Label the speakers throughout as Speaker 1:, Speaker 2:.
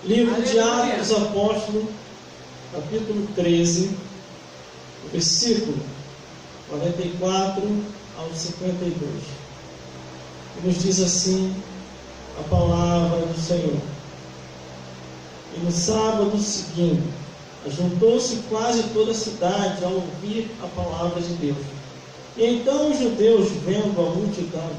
Speaker 1: Livro de Atos dos Apóstolos, capítulo 13, versículo 44 ao 52. E nos diz assim a palavra do Senhor. E no sábado seguinte, ajuntou-se quase toda a cidade a ouvir a palavra de Deus. E então os judeus, vendo a multidão,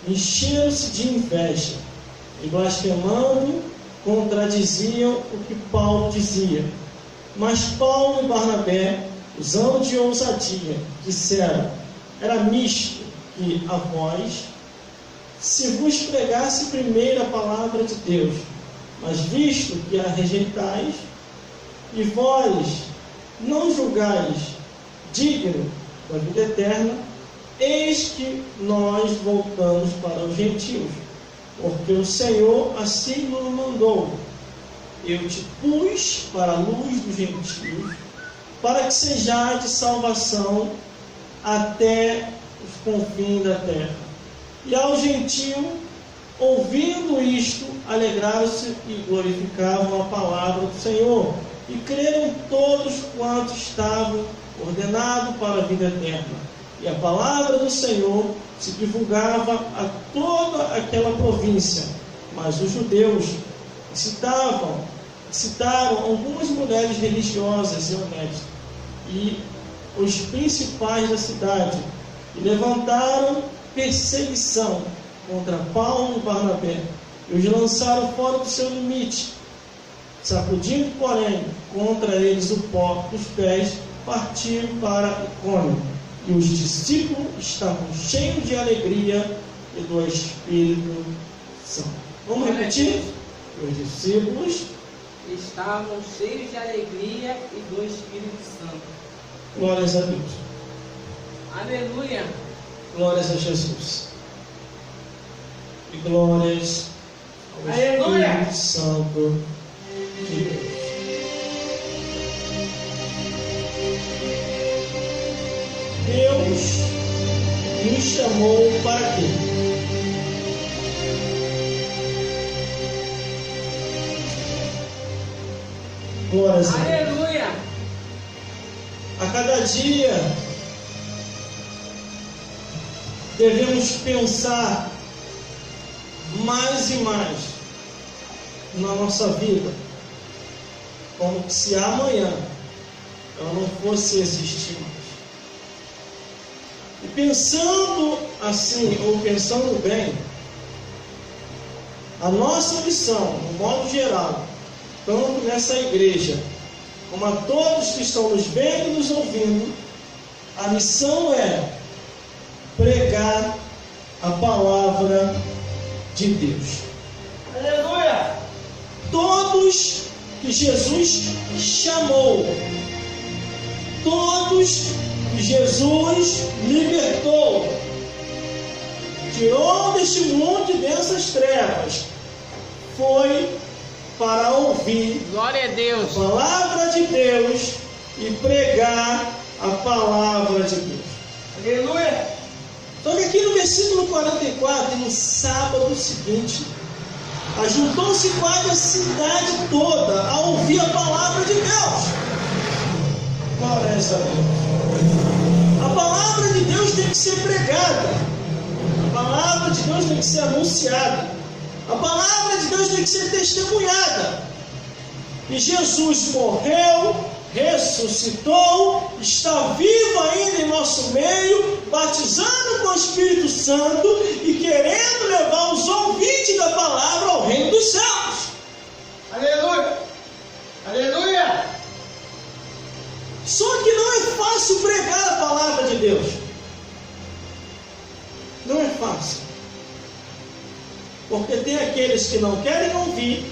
Speaker 1: encheram-se de inveja e, blasfemando, contradiziam o que Paulo dizia. Mas Paulo e Barnabé, usando de ousadia, disseram: era misto que a vós, se vos pregasse primeiro a palavra de Deus, mas visto que a rejeitais, e vós não julgais digno da vida eterna, eis que nós voltamos para os gentios, porque o Senhor assim nos mandou. Eu te pus para a luz dos gentios, para que sejais de salvação até os confins da terra. E ao gentio, ouvindo isto, alegraram-se e glorificavam a palavra do Senhor, e creram todos quantos estavam ordenados para a vida eterna. E a palavra do Senhor se divulgava a toda aquela província. Mas os judeus citaram algumas mulheres religiosas e honestas, e os principais da cidade, e levantaram perseguição contra Paulo e Barnabé, e os lançaram fora do seu limite, sacudindo, porém, contra eles o pó dos pés, partiram para Icônio. E os discípulos estavam cheios de alegria e do Espírito Santo. Vamos repetir? Os discípulos
Speaker 2: estavam cheios de alegria e do Espírito Santo.
Speaker 1: Glórias a Deus.
Speaker 2: Aleluia.
Speaker 1: Glórias a Jesus. E glórias ao Espírito Santo de Deus. Deus nos chamou para quê? Glórias a Deus.
Speaker 2: Aleluia.
Speaker 1: A cada dia devemos pensar mais e mais na nossa vida, como se amanhã ela não fosse existir mais. E pensando assim, ou pensando bem, a nossa missão, no modo geral, tanto nessa igreja, como a todos que estão nos vendo e nos ouvindo, a missão é pregar a palavra de Deus.
Speaker 2: Aleluia!
Speaker 1: Todos que Jesus chamou, todos que Jesus libertou, tirou deste mundo dessas trevas, foi para ouvir
Speaker 2: glória a Deus,
Speaker 1: a palavra de Deus e pregar a palavra de Deus.
Speaker 2: aleluia.
Speaker 1: Só que aqui no versículo 44, no sábado seguinte, ajuntou-se quase a cidade toda a ouvir a palavra de Deus. Glórias a Deus. A palavra de Deus tem que ser pregada. A palavra de Deus tem que ser anunciada. A palavra de Deus tem que ser testemunhada. E Jesus morreu, ressuscitou, está vivo ainda em nosso meio, batizando com o Espírito Santo e querendo levar os ouvintes da palavra ao reino dos céus.
Speaker 2: Aleluia! Aleluia!
Speaker 1: Só que não é fácil pregar a palavra de Deus. Não é fácil. Porque tem aqueles que não querem ouvir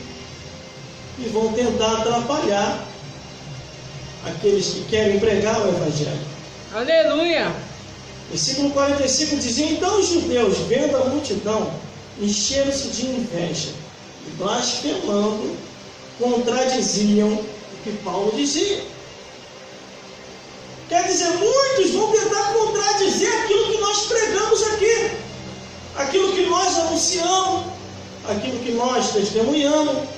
Speaker 1: e vão tentar atrapalhar aqueles que querem pregar o Evangelho.
Speaker 2: Aleluia!
Speaker 1: Versículo 45 dizia: então os judeus, vendo a multidão, encheram-se de inveja e, blasfemando, contradiziam o que Paulo dizia. Quer dizer, muitos vão tentar contradizer aquilo que nós pregamos aqui, aquilo que nós anunciamos, aquilo que nós testemunhamos.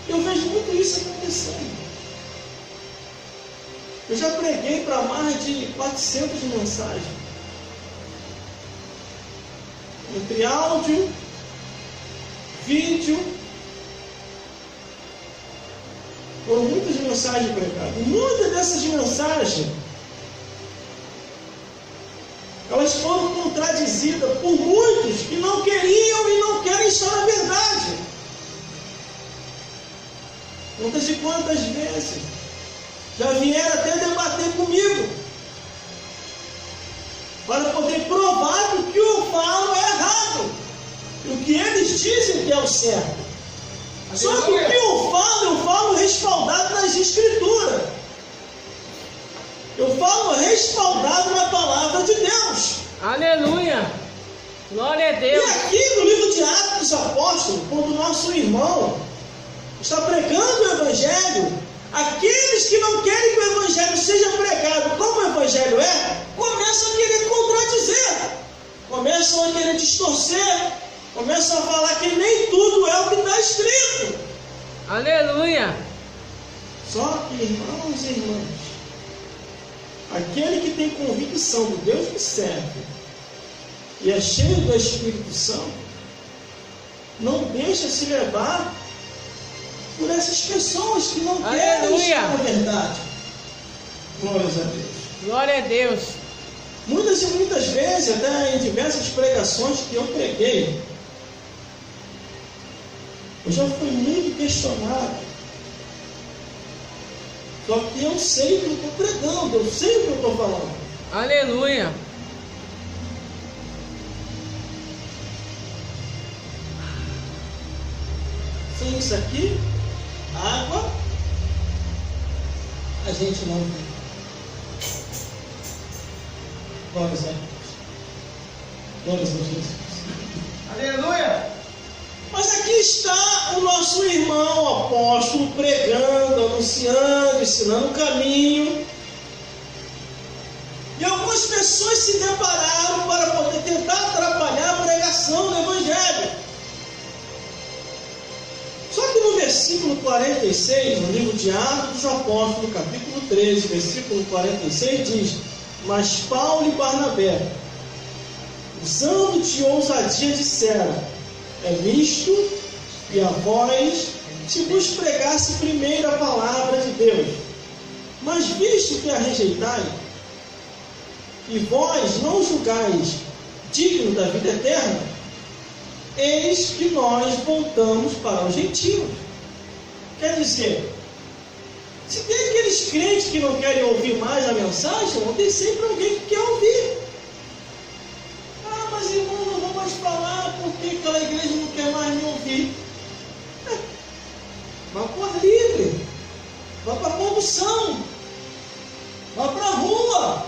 Speaker 1: Eu vejo muito isso acontecendo. Eu já preguei para mais de 400 mensagens. Entre áudio, vídeo. Foram muitas mensagens pregadas. Muitas dessas mensagens, elas foram contradizidas por muitos que não queriam e não querem estar na verdade. Quantas e quantas vezes já vieram até debater comigo para poder provar que o que eu falo é errado e o que eles dizem que é o certo. Só que o que eu falo respaldado nas Escrituras. Eu falo respaldado na palavra de Deus.
Speaker 2: Aleluia! Glória a Deus!
Speaker 1: E aqui no livro de Atos dos Apóstolos, quando o nosso irmão está pregando o Evangelho, aqueles que não querem que o Evangelho seja pregado como o Evangelho é, começam a querer contradizer, começam a querer distorcer, começam a falar que nem tudo é o que está escrito.
Speaker 2: Aleluia!
Speaker 1: Só que, irmãos e irmãs, aquele que tem convicção do Deus que serve e é cheio do Espírito Santo, não deixa se levar por essas pessoas que não querem estar na verdade. Glórias a Deus.
Speaker 2: Glória a Deus.
Speaker 1: Muitas e muitas vezes, até em diversas pregações que eu preguei, eu já fui muito questionado. Só que eu sei o que eu estou pregando, eu sei o que eu estou falando.
Speaker 2: Aleluia.
Speaker 1: Sem isso aqui, água, a gente não vive. Glórias a Deus. Glórias a Jesus.
Speaker 2: Aleluia.
Speaker 1: Mas aqui está o nosso irmão apóstolo pregando, anunciando, ensinando o caminho. E algumas pessoas se depararam para poder tentar atrapalhar a pregação do Evangelho. Só que no versículo 46, no livro de Atos dos Apóstolos, capítulo 13, versículo 46, diz: mas Paulo e Barnabé, usando de ousadia, disseram: é lícito e a vós se vos pregasse primeiro a palavra de Deus. Mas visto que a rejeitais, e vós não julgais digno da vida eterna, eis que nós voltamos para os gentios. Quer dizer, se tem aqueles crentes que não querem ouvir mais a mensagem, tem sempre alguém que quer ouvir. Ah, mas irmão, não vou mais falar porque aquela igreja não quer mais me ouvir. Vá por livre, vá para a condução, vá para a rua,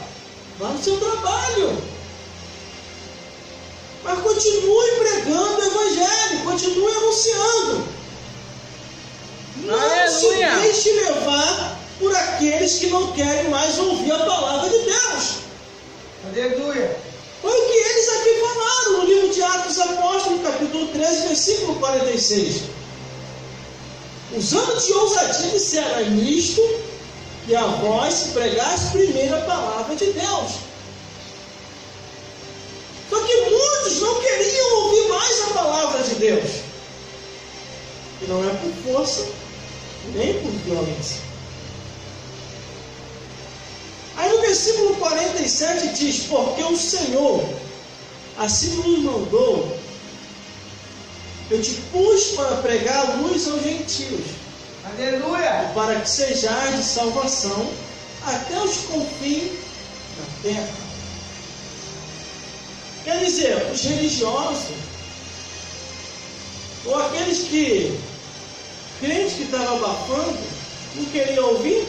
Speaker 1: vá no seu trabalho. Mas continue pregando o Evangelho, continue anunciando. Não se deixe levar por aqueles que não querem mais ouvir a palavra de Deus.
Speaker 2: Aleluia.
Speaker 1: Foi o que eles aqui falaram no livro de Atos dos Apóstolos, capítulo 13, versículo 46. Usando de ousadia, disseram: é nisto que a vós se pregasse primeiro a palavra de Deus. Só que muitos não queriam ouvir mais a palavra de Deus. E não é por força, nem por violência. Aí no versículo 47 diz: porque o Senhor assim nos mandou, eu te pus para pregar a luz aos gentios. Aleluia! Para que sejais de salvação até os confins da terra. Quer dizer, os religiosos, ou aqueles crentes que estavam abafando, não queriam ouvir.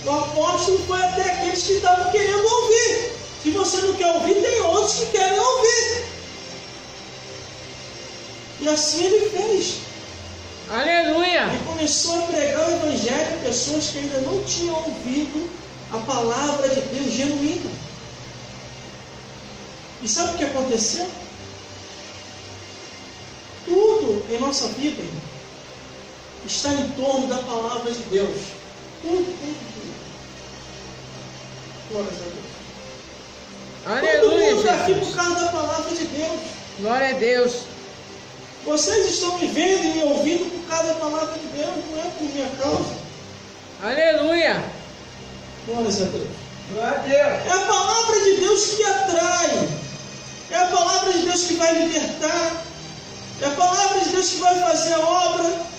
Speaker 1: O apóstolo foi até aqueles que estavam querendo ouvir. Se você não quer ouvir, tem outros que querem ouvir. E assim ele fez.
Speaker 2: Aleluia!
Speaker 1: Ele começou a pregar o Evangelho a pessoas que ainda não tinham ouvido a palavra de Deus genuína. E sabe o que aconteceu? Tudo em nossa vida está em torno da palavra de Deus. Tudo tem que. Glória a Deus.
Speaker 2: Aleluia,
Speaker 1: Todo mundo está aqui
Speaker 2: Jesus.
Speaker 1: por causa da palavra de Deus.
Speaker 2: Glória a Deus.
Speaker 1: Vocês estão me vendo e me ouvindo por causa da palavra de Deus, não é por minha causa.
Speaker 2: Aleluia.
Speaker 1: Glória a Deus.
Speaker 2: Glória a Deus.
Speaker 1: É a palavra de Deus que atrai. É a palavra de Deus que vai libertar. É a palavra de Deus que vai fazer a obra.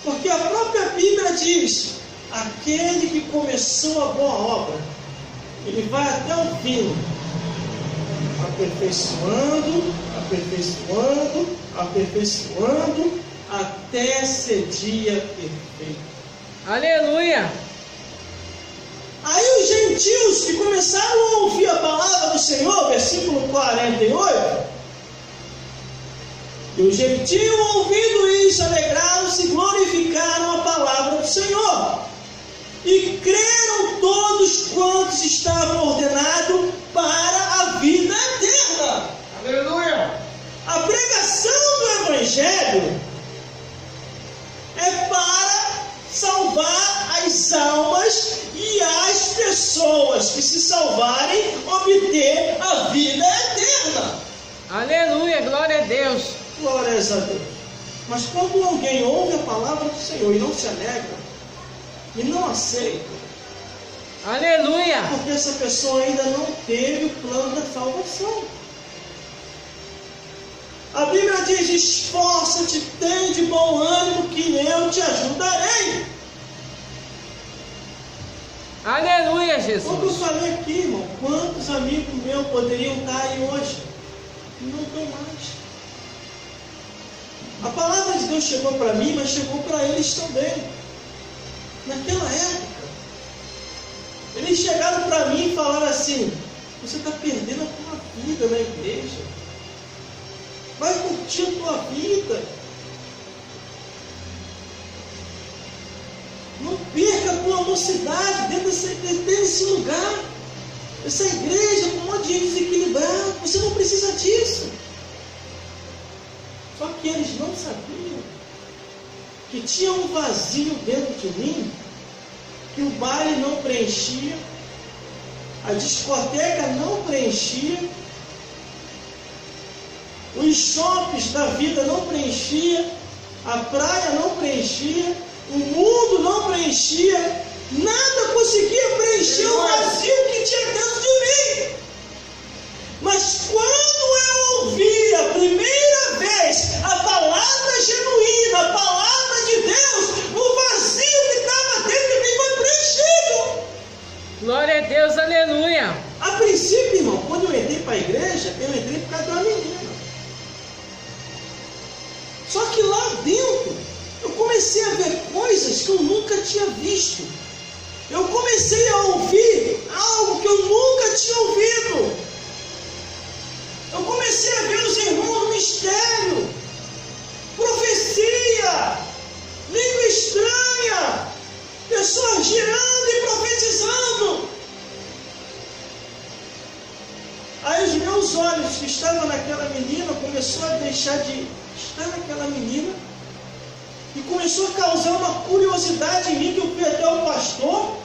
Speaker 1: Porque a própria Bíblia diz: aquele que começou a boa obra, ele vai até o fim, aperfeiçoando, aperfeiçoando, aperfeiçoando, até ser dia perfeito.
Speaker 2: Aleluia.
Speaker 1: Aí os gentios que começaram a ouvir a palavra do Senhor, versículo 48, e os gentios, ouvindo isso, alegraram-se e glorificaram a palavra do Senhor. E creram todos quantos estavam ordenados para a vida eterna.
Speaker 2: Aleluia.
Speaker 1: A pregação do Evangelho é para salvar as almas e as pessoas que se salvarem obter a vida eterna.
Speaker 2: Aleluia. Glória a Deus.
Speaker 1: Glórias a Deus. Mas quando alguém ouve a palavra do Senhor e não se alegra, e não aceita,
Speaker 2: Aleluia.
Speaker 1: porque essa pessoa ainda não teve o plano da salvação. A Bíblia diz: esforça-te, tem de bom ânimo, que eu te ajudarei.
Speaker 2: Aleluia,
Speaker 1: Como eu
Speaker 2: Jesus.
Speaker 1: falei aqui, irmão, quantos amigos meus poderiam estar aí hoje? E não estão mais. A palavra de Deus chegou para mim, mas chegou para eles também. Naquela época, eles chegaram para mim e falaram assim: você está perdendo a tua vida na igreja. Vai curtir a tua vida. Não perca a tua mocidade dentro desse lugar. Essa igreja com um monte de gente desequilibrada. Você não precisa disso. Só que eles não sabiam que tinha um vazio dentro de mim, que o baile não preenchia, a discoteca não preenchia, os shoppings da vida não preenchia, a praia não preenchia, o mundo não preenchia, nada conseguia preencher o vazio que tinha dentro de mim. Mas quando eu ouvi a primeira vez a palavra genuína, a palavra de Deus, o vazio que estava dentro de mim foi preenchido.
Speaker 2: Glória a Deus. Aleluia.
Speaker 1: A princípio, irmão, quando eu entrei para a igreja, eu entrei por causa de uma menina. Só que lá dentro, eu comecei a ver coisas que eu nunca tinha visto. Eu comecei a ouvir algo que eu nunca tinha ouvido. Eu comecei a ver os irmãos no mistério, profecia, língua estranha, pessoas girando e profetizando. Aí os meus olhos que estavam naquela menina começou a deixar de estar naquela menina e começou a causar uma curiosidade em mim, que eu fui até o pastor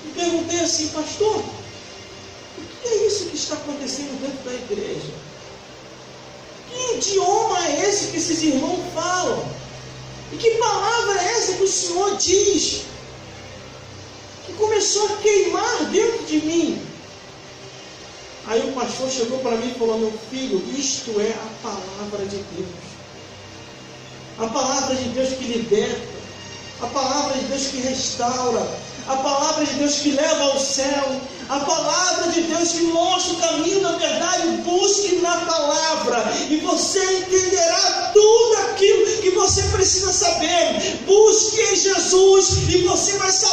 Speaker 1: e perguntei assim: pastor, o que é isso que está acontecendo dentro da igreja? Que idioma é esse que esses irmãos falam? E que palavra é essa que o Senhor diz? Que começou a queimar dentro de mim. Aí o pastor chegou para mim e falou: meu filho, isto é a palavra de Deus. A palavra de Deus que liberta, a palavra de Deus que restaura, a palavra de Deus que leva ao céu, a palavra de Deus que mostra o caminho da verdade. Busque na palavra e você entenderá tudo aquilo que você precisa saber. Busque em Jesus e você vai saber